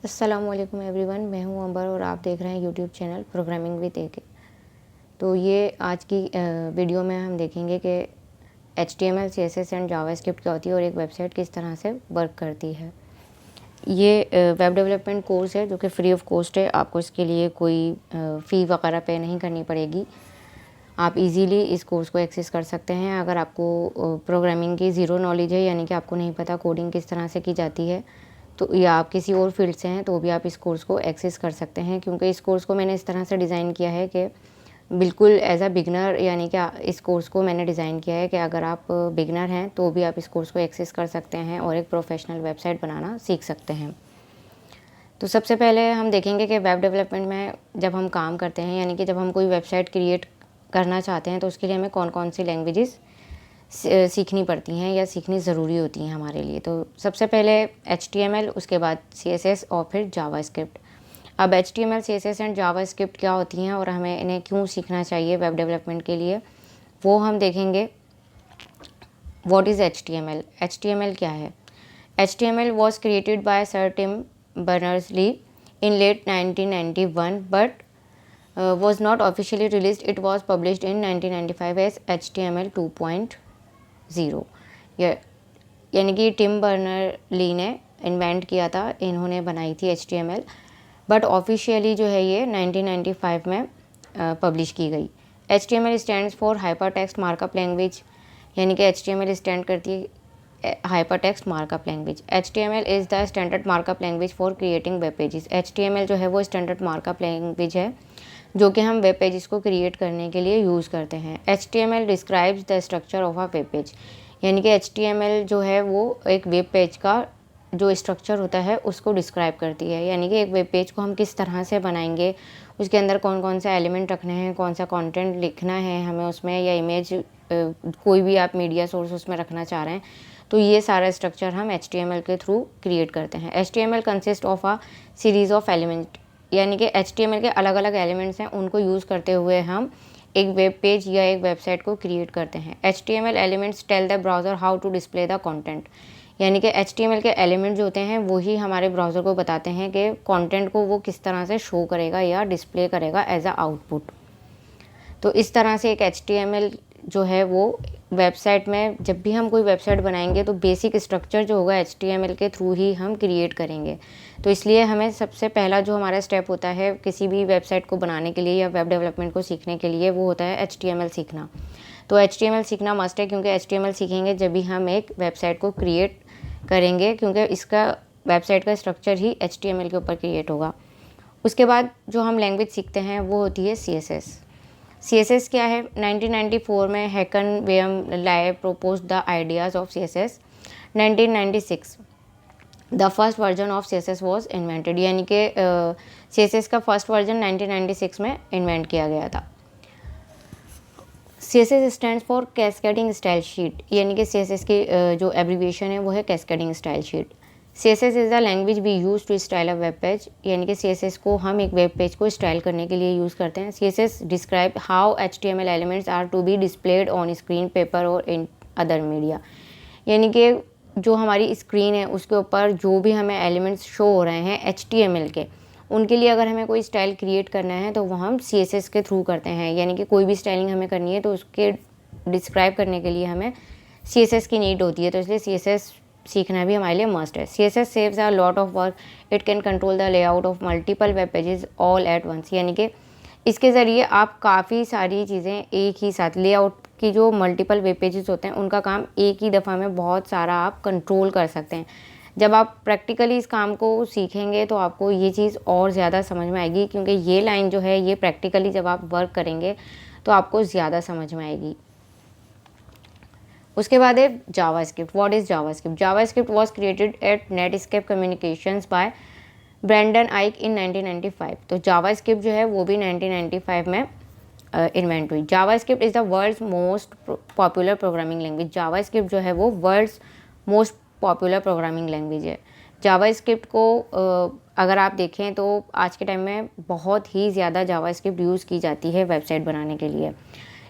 अस्सलामुअलैकुम एवरीवन, मैं हूं अंबर और आप देख रहे हैं यूट्यूब चैनल प्रोग्रामिंग विद एके। तो ये आज की वीडियो में हम देखेंगे कि HTML, CSS एंड जावास्क्रिप्ट क्या होती है और एक वेबसाइट किस तरह से वर्क करती है। ये वेब डेवलपमेंट कोर्स है जो कि फ्री ऑफ कॉस्ट है। आपको इसके लिए कोई फ़ी वगैरह पे नहीं करनी पड़ेगी। आप इजीली इस कोर्स को एक्सेस कर सकते हैं। अगर आपको प्रोग्रामिंग की ज़ीरो नॉलेज है, यानी कि आपको नहीं पता कोडिंग किस तरह से की जाती है, तो या आप किसी और फील्ड से हैं तो भी आप इस कोर्स को एक्सेस कर सकते हैं। क्योंकि इस कोर्स को मैंने इस तरह से डिज़ाइन किया है कि बिल्कुल एज अ बिगनर, यानी कि इस कोर्स को मैंने डिज़ाइन किया है कि अगर आप बिगनर हैं तो भी आप इस कोर्स को एक्सेस कर सकते हैं और एक प्रोफेशनल वेबसाइट बनाना सीख सकते हैं। तो सबसे पहले हम देखेंगे कि वेब डेवलपमेंट में जब हम काम करते हैं, यानी कि जब हम कोई वेबसाइट क्रिएट करना चाहते हैं, तो उसके लिए हमें कौन कौन सी लैंग्वेजेस सीखनी पड़ती हैं या सीखनी ज़रूरी होती हैं हमारे लिए। तो सबसे पहले HTML, उसके बाद CSS और फिर जावास्क्रिप्ट। अब HTML, CSS एंड जावास्क्रिप्ट क्या होती हैं और हमें इन्हें क्यों सीखना चाहिए वेब डेवलपमेंट के लिए, वो हम देखेंगे। What is HTML? HTML क्या है? HTML was created by Sir Tim Berners-Lee in late 1991 but was not officially released. It was published in 1995 as HTML 2.0। यानी कि टिम बर्नर ली ने इन्वेंट किया था, इन्होंने बनाई थी HTML, बट ऑफिशियली जो है ये 1995 में पब्लिश की गई। HTML stands for hyper text markup language, यानी कि HTML स्टैंड करती है hyper text markup language. HTML is the standard markup language for creating web pages. HTML जो है वो स्टैंडर्ड मार्कअप लैंग्वेज है जो कि हम वेब पेजेस को क्रिएट करने के लिए यूज़ करते हैं। HTML describes the structure of a web page, यानी कि HTML जो है वो एक वेब पेज का जो स्ट्रक्चर होता है उसको डिस्क्राइब करती है। यानी कि एक वेब पेज को हम किस तरह से बनाएंगे, उसके अंदर कौन कौन से एलिमेंट रखने हैं, कौन सा कंटेंट लिखना है हमें उसमें, या इमेज कोई भी आप मीडिया सोर्स उसमें रखना चाह रहे हैं, तो ये सारा स्ट्रक्चर हम HTML के थ्रू क्रिएट करते हैं। HTML consist of a series of element, यानी कि HTML के अलग अलग एलिमेंट्स हैं, उनको यूज़ करते हुए हम एक वेब पेज या एक वेबसाइट को क्रिएट करते हैं। HTML elements tell the browser how to display the content, यानी कि HTML के एलिमेंट जो होते हैं वो ही हमारे ब्राउज़र को बताते हैं कि कंटेंट को वो किस तरह से शो करेगा या डिस्प्ले करेगा एज अ आउटपुट। तो इस तरह से एक HTML जो है वो वेबसाइट में, जब भी हम कोई वेबसाइट बनाएंगे तो बेसिक स्ट्रक्चर जो होगा HTML के थ्रू ही हम क्रिएट करेंगे। तो इसलिए हमें सबसे पहला जो हमारा स्टेप होता है किसी भी वेबसाइट को बनाने के लिए या वेब डेवलपमेंट को सीखने के लिए, वो होता है HTML सीखना। तो HTML सीखना मस्ट है, क्योंकि HTML सीखेंगे जब भी हम एक वेबसाइट को क्रिएट करेंगे, क्योंकि इसका वेबसाइट का स्ट्रक्चर ही HTML के ऊपर क्रिएट होगा। उसके बाद जो हम लैंग्वेज सीखते हैं वो होती है CSS। CSS क्या है? 1994 में हैकन वेयम लाए propose the ideas of CSS। 1996 the first version of CSS was invented, यानी कि CSS का फर्स्ट वर्जन 1996 में इन्वेंट किया गया था। CSS stands for cascading style sheet, यानी कि CSS की जो एब्रीविएशन है वो है cascading style sheet. CSS is the language we use to style a web page, यानी कि CSS को हम एक वेब पेज को स्टाइल करने के लिए यूज़ करते हैं। CSS describe how HTML elements are to be displayed on screen, paper और इन अदर मीडिया, यानी कि जो हमारी स्क्रीन है उसके ऊपर जो भी हमें एलिमेंट्स शो हो रहे हैं HTML के, उनके लिए अगर हमें कोई स्टाइल क्रिएट करना है तो वो हम CSS के थ्रू करते हैं। यानी कि कोई भी स्टाइलिंग हमें करनी है तो उसके डिस्क्राइब करने के लिए हमें CSS की नीड होती है, तो इसलिए CSS सीखना भी हमारे लिए मस्ट है। CSS saves a lot of work, it can control the layout of multiple web pages all at once, यानी कि इसके ज़रिए आप काफ़ी सारी चीज़ें एक ही साथ, लेआउट की जो मल्टीपल वेब पेजेस होते हैं उनका काम एक ही दफ़ा में बहुत सारा आप कंट्रोल कर सकते हैं। जब आप प्रैक्टिकली इस काम को सीखेंगे तो आपको ये चीज़ और ज़्यादा समझ में आएगी, क्योंकि ये लाइन जो है ये प्रैक्टिकली जब आप वर्क करेंगे तो आपको ज़्यादा समझ में आएगी। उसके बाद है JavaScript. What is JavaScript? JavaScript was created at Netscape Communications by Brendan Eich in 1995। तो जावास्क्रिप्ट जो है वो भी 1995 में इन्वेंट हुई। JavaScript is the world's most popular programming language. JavaScript जो है वो world's most popular programming language है। जावास्क्रिप्ट को अगर आप देखें तो आज के टाइम में बहुत ही ज़्यादा जावास्क्रिप्ट यूज़ की जाती है वेबसाइट बनाने के लिए।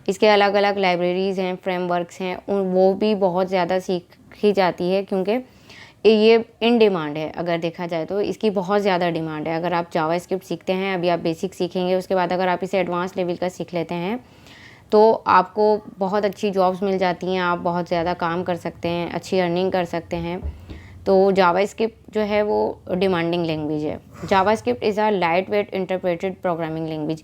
इसके अलग अलग लाइब्रेरीज़ हैं, फ्रेमवर्क्स हैं, वो भी बहुत ज़्यादा सीखी जाती है, क्योंकि ये इन डिमांड है। अगर देखा जाए तो इसकी बहुत ज़्यादा डिमांड है। अगर आप जावास्क्रिप्ट सीखते हैं, अभी आप बेसिक सीखेंगे, उसके बाद अगर आप इसे एडवांस लेवल का सीख लेते हैं तो आपको बहुत अच्छी जॉब्स मिल जाती हैं, आप बहुत ज़्यादा काम कर सकते हैं, अच्छी अर्निंग कर सकते हैं। तो जावास्क्रिप्ट जो है वो डिमांडिंग लैंग्वेज है। JavaScript is a light weight interpreted programming language.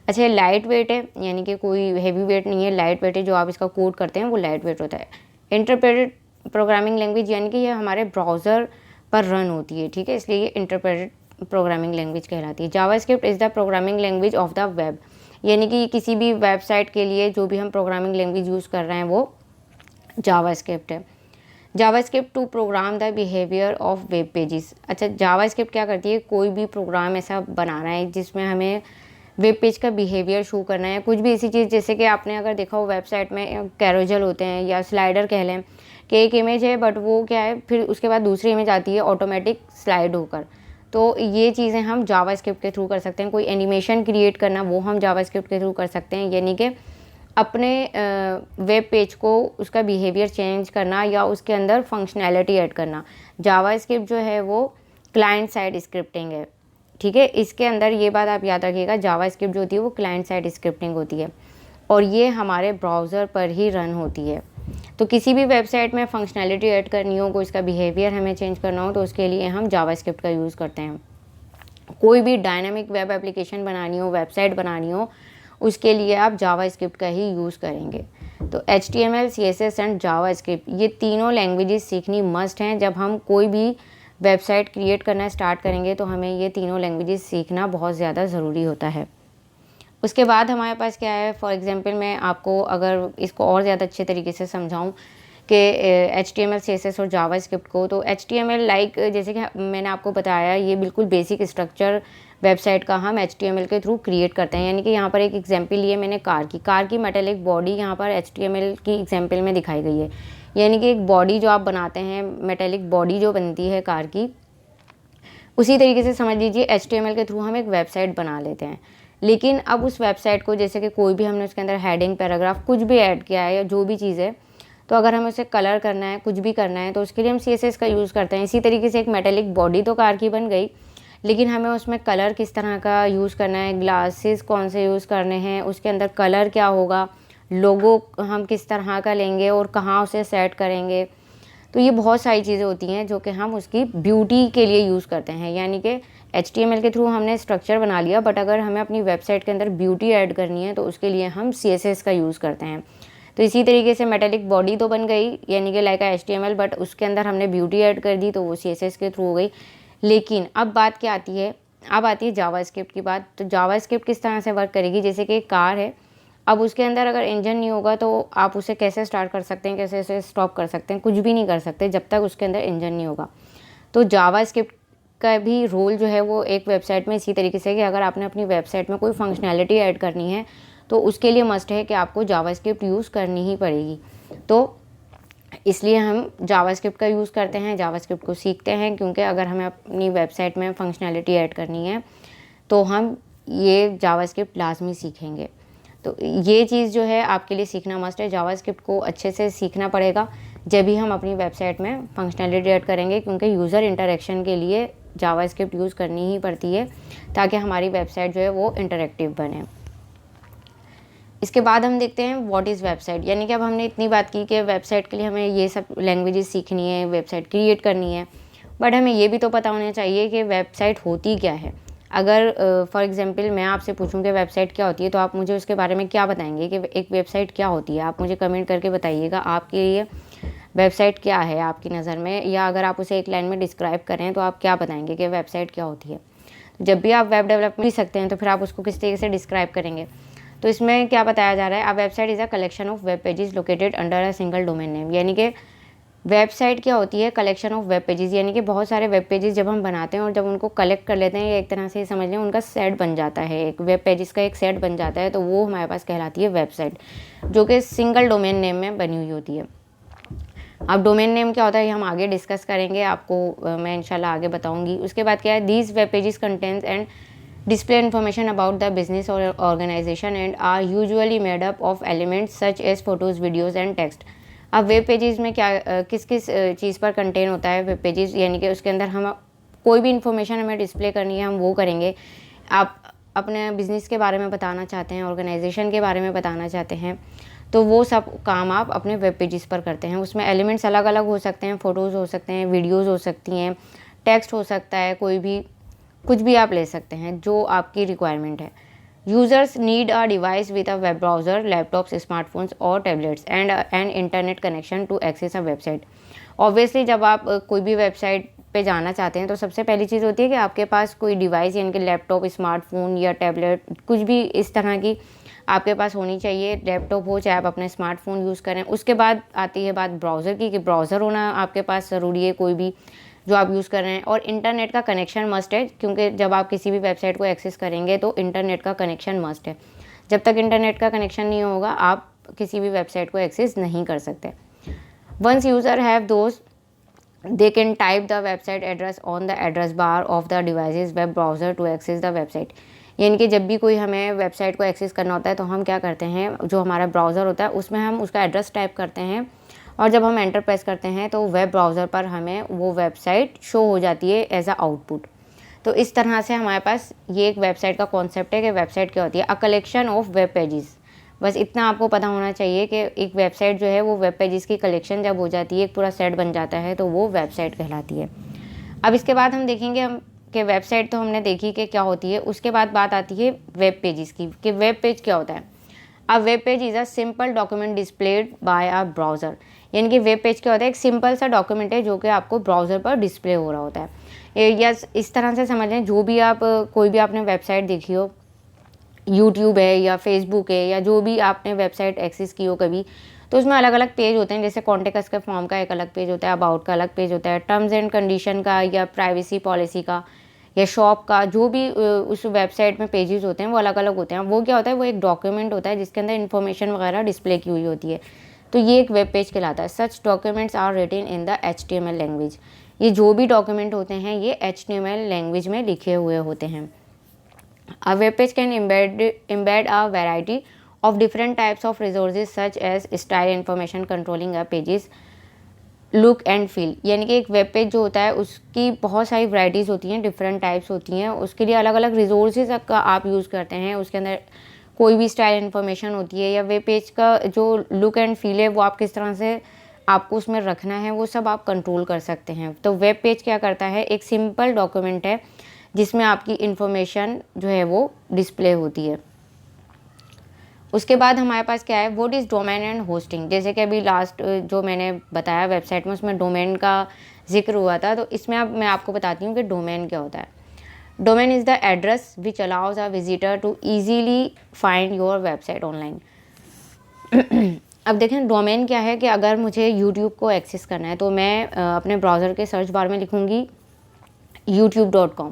अच्छा, ये लाइट वेट है, यानी कि कोई हैवी वेट नहीं है, लाइट वेट है। जो आप इसका कोड करते हैं वो लाइट वेट होता है। इंटरप्रेटेड प्रोग्रामिंग लैंग्वेज यानी कि ये हमारे ब्राउज़र पर रन होती है, ठीक है, इसलिए ये इंटरप्रेटेड प्रोग्रामिंग लैंग्वेज कहलाती है। JavaScript is the programming language of the web, यानी कि किसी भी वेबसाइट के लिए जो भी हम प्रोग्रामिंग लैंग्वेज यूज़ कर रहे हैं वो जावास्क्रिप्ट है। JavaScript to program the behaviour of web pages. अच्छा, जावास्क्रिप्ट क्या करती है, कोई भी प्रोग्राम ऐसा बनाना है जिसमें हमें वेब पेज का बिहेवियर शो करना है, कुछ भी ऐसी चीज़, जैसे कि आपने अगर देखा हो वेबसाइट में कैरोजल होते हैं या स्लाइडर कह लें कि एक इमेज है बट वो क्या है, फिर उसके बाद दूसरी इमेज आती है ऑटोमेटिक स्लाइड होकर। तो ये चीज़ें हम जावास्क्रिप्ट के थ्रू कर सकते हैं। कोई एनिमेशन क्रिएट करना वो हम जावास्क्रिप्ट के थ्रू कर सकते हैं, यानी कि अपने वेब पेज को उसका बिहेवियर चेंज करना या उसके अंदर फंक्शनैलिटी ऐड करना। जावास्क्रिप्ट जो है वो क्लाइंट साइड स्क्रिप्टिंग है, ठीक है। इसके अंदर ये बात आप याद रखिएगा, जावास्क्रिप्ट जो होती है वो क्लाइंट साइड स्क्रिप्टिंग होती है और ये हमारे ब्राउज़र पर ही रन होती है। तो किसी भी वेबसाइट में फंक्शनैलिटी ऐड करनी हो, कोई इसका बिहेवियर हमें चेंज करना हो, तो उसके लिए हम जावास्क्रिप्ट का यूज़ करते हैं। कोई भी डायनामिक वेब एप्लीकेशन बनानी हो, वेबसाइट बनानी हो, उसके लिए आप जावास्क्रिप्ट का ही यूज़ करेंगे। तो HTML, CSS एंड जावास्क्रिप्ट ये तीनों लैंग्वेजेस सीखनी मस्ट हैं। जब हम कोई भी वेबसाइट क्रिएट करना स्टार्ट करेंगे तो हमें ये तीनों लैंग्वेजेस सीखना बहुत ज़्यादा ज़रूरी होता है। उसके बाद हमारे पास क्या है, फॉर एग्जांपल मैं आपको अगर इसको और ज़्यादा अच्छे तरीके से समझाऊं कि HTML, CSS और जावास्क्रिप्ट को, तो HTML लाइक जैसे कि मैंने आपको बताया, ये बिल्कुल बेसिक स्ट्रक्चर वेबसाइट का हम HTML के थ्रू क्रिएट करते हैं। यानी कि यहाँ पर एक एग्जांपल लिए मैंने कार की मेटेलिक बॉडी यहाँ पर HTML की एग्जांपल में दिखाई गई है। यानी कि एक बॉडी जो आप बनाते हैं, मेटेलिक बॉडी जो बनती है कार की, उसी तरीके से समझ लीजिए HTML के थ्रू हम एक वेबसाइट बना लेते हैं। लेकिन अब उस वेबसाइट को, जैसे कि कोई भी हमने उसके अंदर हेडिंग, पैराग्राफ कुछ भी ऐड किया है या जो भी चीज़ है, तो अगर हमें उसे कलर करना है, कुछ भी करना है, तो उसके लिए हम CSS का यूज़ करते हैं। इसी तरीके से एक मेटेलिक बॉडी तो कार की बन गई, लेकिन हमें उसमें कलर किस तरह का यूज़ करना है, ग्लासेस कौन से यूज़ करने हैं, उसके अंदर कलर क्या होगा, लोगो हम किस तरह का लेंगे और कहाँ उसे सेट करेंगे, तो ये बहुत सारी चीज़ें होती हैं जो कि हम उसकी ब्यूटी के लिए यूज़ करते हैं। यानी कि HTML के थ्रू हमने स्ट्रक्चर बना लिया, बट अगर हमें अपनी वेबसाइट के अंदर ब्यूटी ऐड करनी है तो उसके लिए हम CSS का यूज़ करते हैं। तो इसी तरीके से मेटेलिक बॉडी तो बन गई, यानी कि लाइक HTML, बट उसके अंदर हमने ब्यूटी ऐड कर दी तो वो CSS के थ्रू हो गई। लेकिन अब बात क्या आती है, अब आती है जावास्क्रिप्ट की बात। तो जावास्क्रिप्ट किस तरह से वर्क करेगी, जैसे कि एक कार है, अब उसके अंदर अगर इंजन नहीं होगा तो आप उसे कैसे स्टार्ट कर सकते हैं, कैसे उसे स्टॉप कर सकते हैं, कुछ भी नहीं कर सकते जब तक उसके अंदर इंजन नहीं होगा। तो जावास्क्रिप्ट का भी रोल जो है वो एक वेबसाइट में इसी तरीके से कि अगर आपने अपनी वेबसाइट में कोई फंक्शनैलिटी ऐड करनी है तो उसके लिए मस्ट है कि आपको जावास्क्रिप्ट यूज़ करनी ही पड़ेगी। तो इसलिए हम जावास्क्रिप्ट का यूज़ करते हैं, जावास्क्रिप्ट को सीखते हैं, क्योंकि अगर हमें अपनी वेबसाइट में फंक्शनैलिटी ऐड करनी है तो हम ये जावास्क्रिप्ट लाजमी सीखेंगे। तो ये चीज़ जो है आपके लिए सीखना मस्ट है। जावास्क्रिप्ट को अच्छे से सीखना पड़ेगा जब भी हम अपनी वेबसाइट में फंक्शनैलिटी ऐड करेंगे, क्योंकि यूज़र इंटरेक्शन के लिए जावास्क्रिप्ट यूज़ करनी ही पड़ती है ताकि हमारी वेबसाइट जो है वो इंटरेक्टिव बने। इसके बाद हम देखते हैं व्हाट इज़ वेबसाइट। यानी कि अब हमने इतनी बात की कि वेबसाइट के लिए हमें ये सब लैंग्वेजेस सीखनी है, वेबसाइट क्रिएट करनी है, बट हमें ये भी तो पता होना चाहिए कि वेबसाइट होती क्या है। अगर फॉर एग्जांपल मैं आपसे पूछूं कि वेबसाइट क्या होती है, तो आप मुझे उसके बारे में क्या बताएंगे कि एक वेबसाइट क्या होती है। आप मुझे कमेंट करके बताइएगा आपके लिए वेबसाइट क्या है आपकी नज़र में, या अगर आप उसे एक लाइन में डिस्क्राइब करें तो आप क्या बताएंगे कि वेबसाइट क्या होती है। जब भी आप वेब डेवलपमेंट भी सकते हैं तो फिर आप उसको किस तरीके से डिस्क्राइब करेंगे। तो इसमें क्या बताया जा रहा है, a website is a collection of web pages located under a single domain name. यानी कि वेबसाइट क्या होती है, कलेक्शन ऑफ वेब पेजेस, यानी कि बहुत सारे वेब पेजेस जब हम बनाते हैं और जब उनको कलेक्ट कर लेते हैं, एक तरह से समझ लें उनका सेट बन जाता है, एक वेब पेजेस का एक सेट बन जाता है, तो वो हमारे पास कहलाती है वेबसाइट, जो कि सिंगल डोमेन नेम में बनी हुई होती है। अब डोमेन नेम क्या होता है ये हम आगे डिस्कस करेंगे, आपको मैं इंशाल्लाह आगे बताऊंगी। उसके बाद क्या है, these web pages contents and display information about the business or organization and are usually made up of elements such as photos, videos and text। अब वेब पेजेस में क्या किस किस चीज़ पर कंटेन होता है वेब पेजेस, यानी कि उसके अंदर हम कोई भी इंफॉर्मेशन हमें डिस्प्ले करनी है हम वो करेंगे। आप अपने बिज़नेस के बारे में बताना चाहते हैं, ऑर्गेनाइजेशन के बारे में बताना चाहते हैं, तो वो सब काम आप अपने वेब पेजेस पर करते हैं। उसमें एलिमेंट्स अलग अलग हो सकते हैं, फ़ोटोज़ हो सकते हैं, वीडियोज़ हो सकती हैं, टेक्स्ट हो सकता है, कोई भी कुछ भी आप ले सकते हैं जो आपकी रिक्वायरमेंट है। Users need a device with a web browser, laptops, smartphones और tablets and an internet connection to access a website. Obviously जब आप कोई भी वेबसाइट पे जाना चाहते हैं तो सबसे पहली चीज़ होती है कि आपके पास कोई डिवाइस यानी कि लैपटॉप, स्मार्टफ़ोन या टैबलेट, कुछ भी इस तरह की आपके पास होनी चाहिए। लैपटॉप हो चाहे आप अपना स्मार्टफ़ोन यूज़ करें। उसके बाद आती है बात ब्राउज़र की, कि ब्राउज़र होना आपके पास ज़रूरी है कोई भी जो आप यूज़ कर रहे हैं, और इंटरनेट का कनेक्शन मस्ट है, क्योंकि जब आप किसी भी वेबसाइट को एक्सेस करेंगे तो इंटरनेट का कनेक्शन मस्ट है। जब तक इंटरनेट का कनेक्शन नहीं होगा आप किसी भी वेबसाइट को एक्सेस नहीं कर सकते। Once user have those they can type the website address on the address bar of the device's web browser to access the website। यानी कि जब भी कोई हमें वेबसाइट को एक्सेस करना होता है तो हम क्या करते हैं, जो हमारा ब्राउज़र होता है उसमें हम उसका एड्रेस टाइप करते हैं, और जब हम एंटर प्रेस करते हैं तो वेब ब्राउज़र पर हमें वो वेबसाइट शो हो जाती है एज अ आउटपुट। तो इस तरह से हमारे पास ये एक वेबसाइट का कॉन्सेप्ट है कि वेबसाइट क्या होती है, a collection of web pages. बस इतना आपको पता होना चाहिए कि एक वेबसाइट जो है वो वेब पेजेस की कलेक्शन जब हो जाती है, एक पूरा सेट बन जाता है, तो वो वेबसाइट कहलाती है। अब इसके बाद हम देखेंगे कि वेबसाइट तो हमने देखी कि क्या होती है। उसके बाद बात आती है वेब पेजेस की, कि वेब पेज क्या होता है। अब web page is a simple document displayed bye a browser. यानी कि वेब पेज क्या होता है, एक सिंपल सा डॉक्यूमेंट है जो कि आपको ब्राउज़र पर डिस्प्ले हो रहा होता है। या इस तरह से समझ लें, जो भी आप कोई भी आपने वेबसाइट देखी हो, यूट्यूब है या फेसबुक है या जो भी आपने वेबसाइट एक्सेस की हो कभी, तो उसमें अलग अलग पेज होते हैं। जैसे कॉन्टेक्ट के फॉर्म का एक अलग पेज होता है, अबाउट का अलग पेज होता है, टर्म्स एंड कंडीशन का या प्राइवेसी पॉलिसी का या शॉप का, जो भी उस वेबसाइट में पेजेस होते हैं वो अलग अलग होते हैं। वो क्या होता है, वो एक डॉक्यूमेंट होता है जिसके अंदर इन्फॉर्मेशन वगैरह डिस्प्ले की हुई होती है, तो ये एक वेब पेज कहलाता है। Such documents are written in the HTML language. ये जो भी डॉक्यूमेंट होते हैं ये HTML लैंग्वेज में लिखे हुए होते हैं। A web page can embed a variety of different types of resources such as style information controlling a page's look and feel. यानी कि एक वेब पेज जो होता है उसकी बहुत सारी वैराइटीज़ होती हैं, डिफरेंट टाइप्स होती हैं, उसके लिए अलग अलग रिसोर्सेज का आप यूज़ करते हैं। उसके अंदर कोई भी स्टाइल इन्फॉर्मेशन होती है, या वेब पेज का जो लुक एंड फील है वो आप किस तरह से आपको उसमें रखना है वो सब आप कंट्रोल कर सकते हैं। तो वेब पेज क्या करता है, एक सिंपल डॉक्यूमेंट है जिसमें आपकी इन्फॉर्मेशन जो है वो डिस्प्ले होती है। उसके बाद हमारे पास क्या है, what is domain and hosting. जैसे कि अभी लास्ट जो मैंने बताया वेबसाइट में उसमें डोमेन का जिक्र हुआ था, तो इसमें अब मैं आपको बताती हूँ कि डोमेन क्या होता है। Domain is the address which allows a visitor to easily find your website online. अब देखें डोमेन क्या है, कि अगर मुझे यूट्यूब को एक्सेस करना है तो मैं अपने ब्राउज़र के सर्च बार में लिखूँगी youtube.com।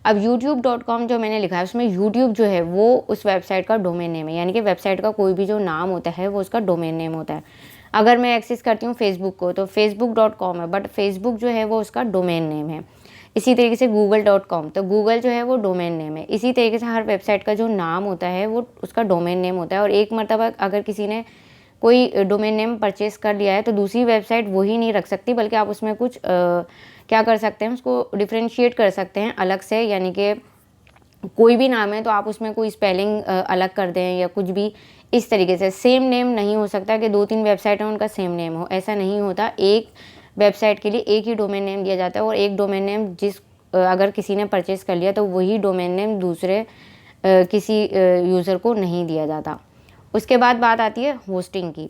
अब youtube.com जो मैंने लिखा है उसमें यूट्यूब जो है वो उस वेबसाइट का डोमेन नेम है, यानी कि वेबसाइट का कोई भी जो नाम होता है वो उसका डोमेन नेम होता है। अगर मैं एक्सेस करती हूँ फेसबुक को तो facebook.com है, बट फेसबुक जो है वो उसका डोमेन नेम है। इसी तरीके से google.com, तो गूगल जो है वो डोमेन नेम है। इसी तरीके से हर वेबसाइट का जो नाम होता है वो उसका डोमेन नेम होता है। और एक मरतबा अगर किसी ने कोई डोमेन नेम परचेस कर लिया है तो दूसरी वेबसाइट वही नहीं रख सकती, बल्कि आप उसमें कुछ क्या कर सकते हैं, उसको डिफ्रेंशिएट कर सकते हैं अलग से। यानी कि कोई भी नाम है तो आप उसमें कोई स्पेलिंग अलग कर दें या कुछ भी इस तरीके से। सेम नेम नहीं हो सकता कि 2-3 वेबसाइट हैं उनका सेम नेम हो, ऐसा नहीं होता। एक वेबसाइट के लिए एक ही डोमेन नेम दिया जाता है, और एक डोमेन नेम अगर किसी ने परचेस कर लिया तो वही डोमेन नेम दूसरे किसी यूज़र को नहीं दिया जाता। उसके बाद बात आती है होस्टिंग की।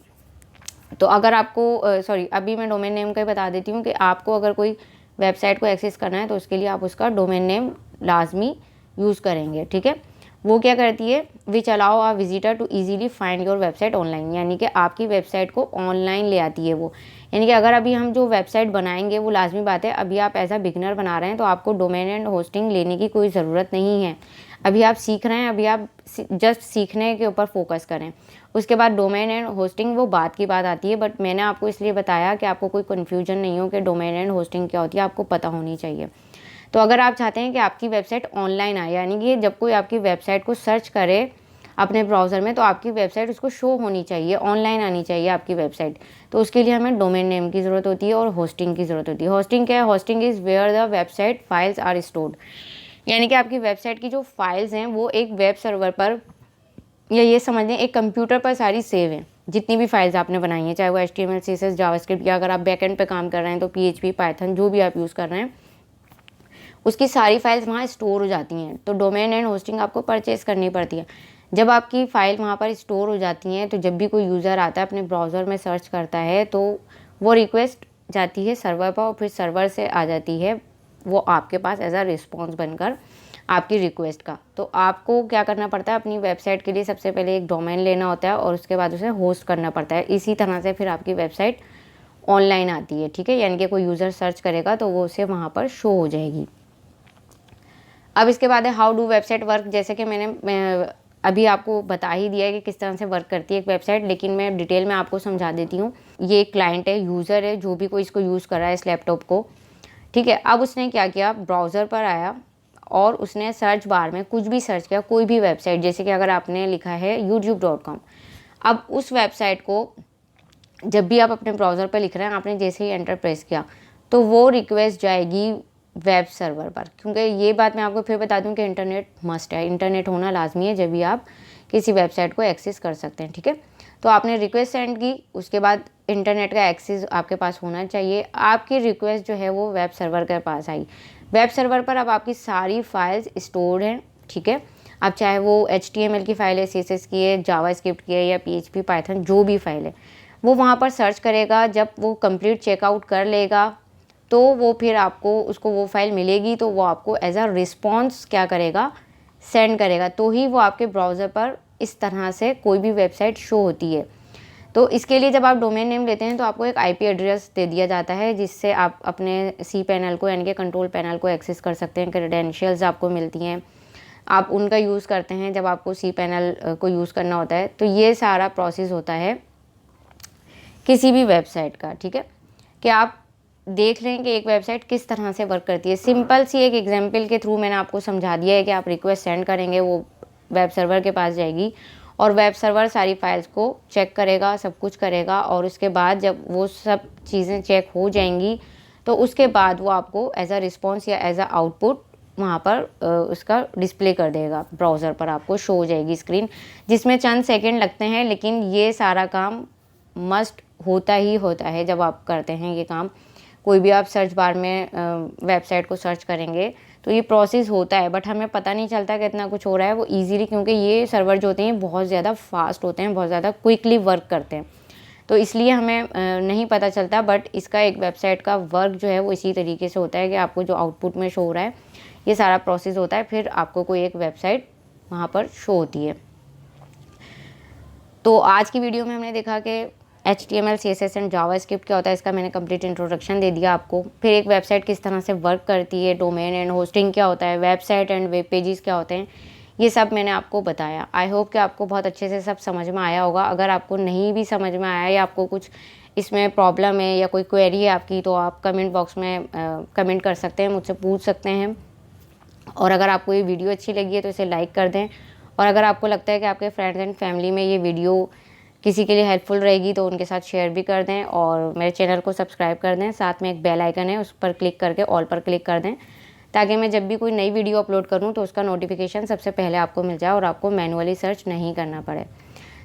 तो अगर आपको अभी मैं डोमेन नेम का ही बता देती हूँ कि आपको अगर कोई वेबसाइट को एक्सेस करना है तो उसके लिए आप उसका डोमेन नेम लाजमी यूज़ करेंगे, ठीक है। वो क्या करती है, which allow a visitor to easily find your website online, यानी कि आपकी वेबसाइट को ऑनलाइन ले आती है वो। यानी कि अगर अभी हम जो वेबसाइट बनाएंगे वो लाजमी बात है, अभी आप एज अ बिगनर बना रहे हैं तो आपको डोमेन एंड होस्टिंग लेने की कोई ज़रूरत नहीं है। अभी आप सीख रहे हैं, अभी आप जस्ट सीखने के ऊपर फोकस करें। उसके बाद डोमेन एंड होस्टिंग वो बात की बात आती है, बट मैंने आपको इसलिए बताया कि आपको कोई कन्फ्यूजन नहीं हो कि डोमेन एंड होस्टिंग क्या होती है, आपको पता होनी चाहिए। तो अगर आप चाहते हैं कि आपकी वेबसाइट ऑनलाइन आए, यानी कि जब कोई आपकी वेबसाइट को सर्च करे अपने ब्राउज़र में, तो आपकी वेबसाइट उसको शो होनी चाहिए, ऑनलाइन आनी चाहिए आपकी वेबसाइट। तो उसके लिए हमें डोमेन नेम की ज़रूरत होती है और होस्टिंग की ज़रूरत होती है। होस्टिंग क्या है? Hosting is where the website files are stored, यानी कि आपकी वेबसाइट की जो फाइल्स हैं वो एक वेब सर्वर पर, या ये समझ लें एक कंप्यूटर पर सारी सेव हैं। जितनी भी फाइल्स आपने बनाई हैं, चाहे वो HTML CSS जावास्क्रिप्ट, या अगर आप बैकएंड पे काम कर रहे हैं तो PHP पाइथन जो भी आप यूज़ कर रहे हैं, उसकी सारी फाइल्स वहाँ स्टोर हो जाती हैं। तो डोमेन एंड होस्टिंग आपको परचेज़ करनी पड़ती है। जब आपकी फ़ाइल वहाँ पर स्टोर हो जाती हैं, तो जब भी कोई यूज़र आता है अपने ब्राउज़र में सर्च करता है, तो वो रिक्वेस्ट जाती है सर्वर पर और फिर सर्वर से आ जाती है वो आपके पास एज अ रिस्पॉन्स बनकर आपकी रिक्वेस्ट का। तो आपको क्या करना पड़ता है? अपनी वेबसाइट के लिए सबसे पहले एक डोमेन लेना होता है और उसके बाद उसे होस्ट करना पड़ता है। इसी तरह से फिर आपकी वेबसाइट ऑनलाइन आती है, ठीक है, यानी कि कोई यूज़र सर्च करेगा तो वो उसे वहाँ पर शो हो जाएगी। अब इसके बाद है हाउ डू वेबसाइट वर्क। जैसे कि मैं अभी आपको बता ही दिया है कि किस तरह से वर्क करती है एक वेबसाइट, लेकिन मैं डिटेल में आपको समझा देती हूँ। ये एक क्लाइंट है, यूज़र है, जो भी कोई इसको यूज़ कर रहा है इस लैपटॉप को, ठीक है। अब उसने क्या किया? ब्राउज़र पर आया और उसने सर्च बार में कुछ भी सर्च किया, कोई भी वेबसाइट, जैसे कि अगर आपने लिखा है youtube.com, अब उस वेबसाइट को जब भी आप अपने ब्राउज़र पर लिख रहे हैं, आपने जैसे ही एंटर प्रेस किया तो वो रिक्वेस्ट जाएगी वेब सर्वर पर। क्योंकि ये बात मैं आपको फिर बता दूं कि इंटरनेट मस्ट है, इंटरनेट होना लाजमी है जब भी आप किसी वेबसाइट को एक्सेस कर सकते हैं, ठीक है। तो आपने रिक्वेस्ट सेंड की, उसके बाद इंटरनेट का एक्सेस आपके पास होना चाहिए। आपकी रिक्वेस्ट जो है वो वेब सर्वर के पास आई। वेब सर्वर पर अब आपकी सारी फाइल्स स्टोर्ड हैं, ठीक है। अब चाहे वो HTML की फ़ाइल है, CSS की है, जावास्क्रिप्ट की है, या PHP पाइथन जो भी फाइल है, वो वहाँ पर सर्च करेगा। जब वो कंप्लीट चेकआउट कर लेगा तो वो फिर आपको उसको वो फाइल मिलेगी, तो वो आपको एज अ रिस्पॉन्स क्या करेगा? सेंड करेगा। तो ही वो आपके ब्राउज़र पर इस तरह से कोई भी वेबसाइट शो होती है। तो इसके लिए जब आप डोमेन नेम लेते हैं तो आपको एक IP एड्रेस दे दिया जाता है, जिससे आप अपने cPanel को, यानी कि कंट्रोल पैनल को एक्सेस कर सकते हैं। क्रेडेंशियल्स आपको मिलती हैं, आप उनका यूज़ करते हैं जब आपको cPanel को यूज़ करना होता है। तो ये सारा प्रोसेस होता है किसी भी वेबसाइट का, ठीक है, कि आप देख लें कि एक वेबसाइट किस तरह से वर्क करती है। सिंपल सी एक एग्जांपल के थ्रू मैंने आपको समझा दिया है कि आप रिक्वेस्ट सेंड करेंगे, वो वेब सर्वर के पास जाएगी और वेब सर्वर सारी फाइल्स को चेक करेगा, सब कुछ करेगा, और उसके बाद जब वो सब चीज़ें चेक हो जाएंगी तो उसके बाद वो आपको एज अ रिस्पॉन्स या एज अ आउटपुट वहाँ पर उसका डिस्प्ले कर देगा। ब्राउज़र पर आपको शो हो जाएगी स्क्रीन, जिसमें चंद सेकेंड लगते हैं, लेकिन ये सारा काम मस्ट होता ही होता है जब आप करते हैं ये काम। कोई भी आप सर्च बार में वेबसाइट को सर्च करेंगे तो ये प्रोसेस होता है, बट हमें पता नहीं चलता कि इतना कुछ हो रहा है। वो इजीली, क्योंकि ये सर्वर जो होते हैं बहुत ज़्यादा फास्ट होते हैं, बहुत ज़्यादा क्विकली वर्क करते हैं, तो इसलिए हमें नहीं पता चलता। बट इसका एक वेबसाइट का वर्क जो है वो इसी तरीके से होता है कि आपको जो आउटपुट में शो हो रहा है ये सारा प्रोसेस होता है, फिर आपको कोई एक वेबसाइट वहाँ पर शो होती है। तो आज की वीडियो में हमने देखा कि HTML, CSS एंड जावास्क्रिप्ट क्या होता है, इसका मैंने कंप्लीट इंट्रोडक्शन दे दिया आपको। फिर एक वेबसाइट किस तरह से वर्क करती है, डोमेन एंड होस्टिंग क्या होता है, वेबसाइट एंड वेब पेजेस क्या होते हैं, ये सब मैंने आपको बताया। आई होप कि आपको बहुत अच्छे से सब समझ में आया होगा। अगर आपको नहीं भी समझ में आया या आपको कुछ इसमें प्रॉब्लम है या कोई क्वेरी है आपकी, तो आप कमेंट बॉक्स में कमेंट कर सकते हैं, मुझसे पूछ सकते हैं। और अगर आपको ये वीडियो अच्छी लगी है तो इसे लाइक कर दें, और अगर आपको लगता है कि आपके फ्रेंड्स एंड फैमिली में ये वीडियो किसी के लिए हेल्पफुल रहेगी तो उनके साथ शेयर भी कर दें, और मेरे चैनल को सब्सक्राइब कर दें। साथ में एक बेल आइकन है, उस पर क्लिक करके ऑल पर क्लिक कर दें, ताकि मैं जब भी कोई नई वीडियो अपलोड करूं तो उसका नोटिफिकेशन सबसे पहले आपको मिल जाए और आपको मैनुअली सर्च नहीं करना पड़े।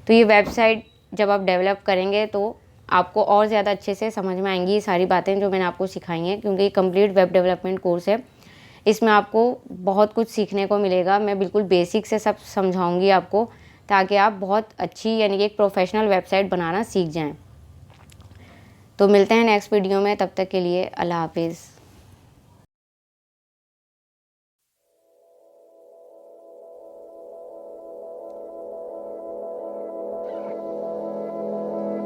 तो ये वेबसाइट जब आप डेवलप करेंगे तो आपको और ज़्यादा अच्छे से समझ में आएंगी ये सारी बातें जो मैंने आपको सिखाई हैं, क्योंकि ये कंप्लीट वेब डेवलपमेंट कोर्स है। इसमें आपको बहुत कुछ सीखने को मिलेगा। मैं बिल्कुल बेसिक से सब समझाऊंगी आपको, ताकि आप बहुत अच्छी, यानी कि एक प्रोफेशनल वेबसाइट बनाना सीख जाएं। तो मिलते हैं नेक्स्ट वीडियो में, तब तक के लिए अल्लाह हाफिज़।